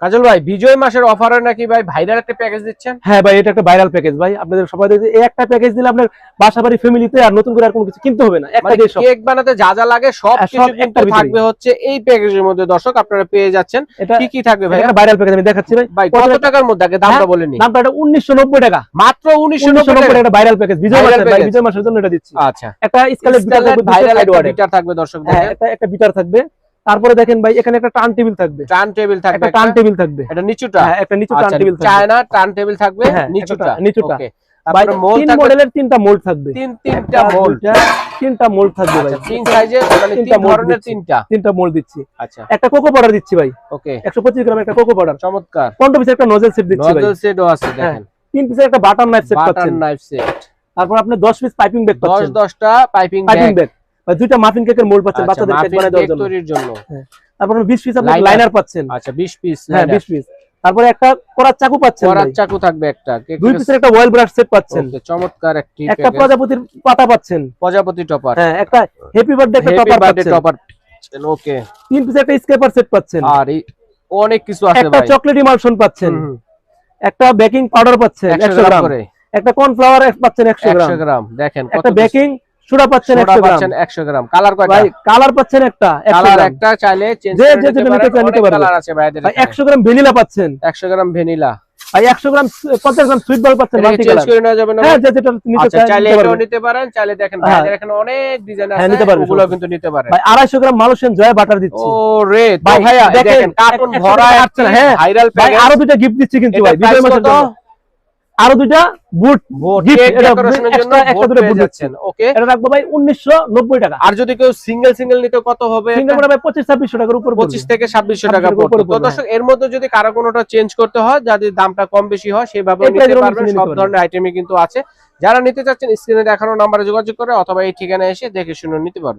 কাজল ভাই বিজয় মাসের অফারে নাকি ভাই ভাইরাল একটা প্যাকেজ দিচ্ছেন? হ্যাঁ ভাই, এটা একটা ভাইরাল প্যাকেজ ভাই, আপনাদের সবাই এই একটা প্যাকেজ দিলে আপনার বাসা বাড়ি ফ্যামিলিতে আর নতুন করে আর কোনো কিছু কিনতে হবে না। একটা দিয়ে সব কেক বানাতে যা যা লাগে সব কিছু সব কিন্তু একটার ভিতরেই। থাকবে হচ্ছে এই প্যাকেজের মধ্যে। দর্শক আপনারা পেয়ে যাচ্ছেন। এটা কি কি থাকবে ভাই? একটা ভাইরাল প্যাকেজ আমি দেখাচ্ছি ভাই। ভাই কত টাকার মধ্যে আগে দামটা বলে নি। দামটা এটা 1990 টাকা, মাত্র 1990 টাকা। এটা ভাইরাল প্যাকেজ বিজয় Viral মাসের ভাই, package। বিজয় মাসের জন্য এটা দিচ্ছি। আচ্ছা, একটা স্কেলের বিটার থাকবে, ভাইরাল একটা ওয়ার্ডের। বিটার থাকবে দর্শক হ্যাঁ, দেখেন। একটা বিটার থাকবে। তারপরে দেখেন ভাই এখানে একটা টার্ন টেবিল থাকবে, টার্ন টেবিল থাকবে, একটা টার্ন টেবিল থাকবে, এটা নিচুটা। হ্যাঁ একটা নিচু টার্ন আচ্ছা, টেবিল থাকবে, চায়না টার্ন টেবিল থাকবে হ্যাঁ, নিচুটা। নিচুটা। ওকে, ভাই তারপরে মোল্ড তিন থাকবে, মডেলের তিনটা মোল্ড থাকবে, তিনটা মোল্ড, তিনটা মোল্ড থাকবে ভাই। আচ্ছা তিন সাইজের মানে তিন তিনটা mold ধরনের দিচ্ছি। তিনটা। তিনটা মোল্ড দিচ্ছি। আচ্ছা একটা কোকো পাউডার দিচ্ছি ভাই, ওকে, 125 গ্রাম একটা কোকো পাউডার। চমৎকার। 15 পিসের একটা নজল সেট দিচ্ছি ভাই। নজল সেটও আছে দেখেন। 3 পিসের একটা বাটার নাইফ সেট বাটার পাচ্ছেন। নাইফ সেট, তারপর আপনি 10 পিস পাইপিং ব্যাগ 10 পাচ্ছেন, 10টা পাইপিং পাইপিং ব্যাগ। ব্যাগ। ভাই দুইটা মাফিন কেকের মোল্ড পাচ্ছেন আচ্ছা, বাচ্চাদের কেক মাফিন বানায় দেওয়ার কেক জন্য। তৈরির জন্য। তারপর 20 পিস আপনি Liner। লাইনার পাচ্ছেন। আচ্ছা 20 পিস, হ্যাঁ 20 পিস। তারপরে একটা করার চাকু পাচ্ছেন করার ভাই। চাকু থাকবে একটা। 2 পিসের একটা অয়েল ব্রাশ সেট পাচ্ছেন। ওকে, চমৎকার একটি একটা প্যাকেজ। প্রজাপতির পাতা পাচ্ছেন। প্রজাপতি টপার, হ্যাঁ একটা হ্যাপি বার্থডে একটা হ্যাপি টপার বার্থডে পাচ্ছেন। টপার। ওকে, 3 পিসের একটা স্কেপার সেট পাচ্ছেন। আর এই অনেক কিছু আছে একটা ভাই। চকলেট ইমালশন পাচ্ছেন। হুম, একটা বেকিং পাউডার পাচ্ছেন 100 100 গ্রাম করে, একটা কর্নফ্লাওয়ার পাচ্ছেন 100 গ্রাম 100 গ্রাম। দেখেন কত একটা বেকিং সোডা পাচ্ছেন সোডা 100 গ্রাম পাচ্ছেন 100 গ্রাম। কালার কয়টা? ভাই কালার পাচ্ছেন একটা 100 কালার গ্রাম একটা চাইলে চেঞ্জ যে করে যে নিতে যেটা পারেন। নিতে চান নিতে অনেক পারবেন। কালার আছে ভাইদের ভাই এখানে। 100 গ্রাম ভ্যানিলা পাচ্ছেন। 100 গ্রাম ভ্যানিলা। ভাই 100 গ্রাম 50 গ্রাম সুইট বল পাচ্ছেন এটা মাল্টি চেঞ্জ কালার। করে নেওয়া যাবে না? হ্যাঁ যে যেটা নিতে আচ্ছা, চান চাইলে নিতে এটাও পারবেন। নিতে পারেন, চাইলে দেখেন হ্যাঁ। ভাইদের এখানে অনেক ডিজাইন হ্যাঁ, আছে, নিতে পারবেন, ওগুলো সমস্যা কিন্তু নিতে পারেন। ভাই 250 গ্রাম মালয়েশিয়ান জয়া বাটার দিচ্ছি। ও রে তো ভাই, ভাইয়া দেখেন, দেখেন কার্টুন একটা ভরা একটা আছে। হ্যাঁ। ভাইরাল ভাই প্যাকেজ। আরো দুইটা গিফট দিচ্ছি কিন্তু ভাই এটা বিজয় price মাসের কত? জন্য। আরো দুইটা বুট কেক gift, এটা ডেকোরেশনের জন্য একটা বোর্ড দুটো পেয়ে বুট যাচ্ছেন। ওকে, এটা রাখবো ভাই 1990 টাকা। আর যদি কেউ সিঙ্গেল সিঙ্গেল নিতে কত হবে? সিঙ্গেল করে ভাই 25-2600 টাকার উপর 25 থেকে 2600 টাকা 2600 পড়বে। তো পড়বে, দর্শক এর মধ্যে যদি কারো কোনোটা চেঞ্জ করতে হয়, যাদের দামটা কম বেশি হয় সেভাবে এই নিতে প্রাইজের মধ্যে পারবেন। নিতে সব পারবেন। ধরনের আইটেমই কিন্তু আছে। যারা নিতে চাচ্ছেন স্ক্রিনে দেখানো নম্বরে যোগাযোগ করে অথবা এই ঠিকানায় এসে দেখে শুনে নিতে পারবেন।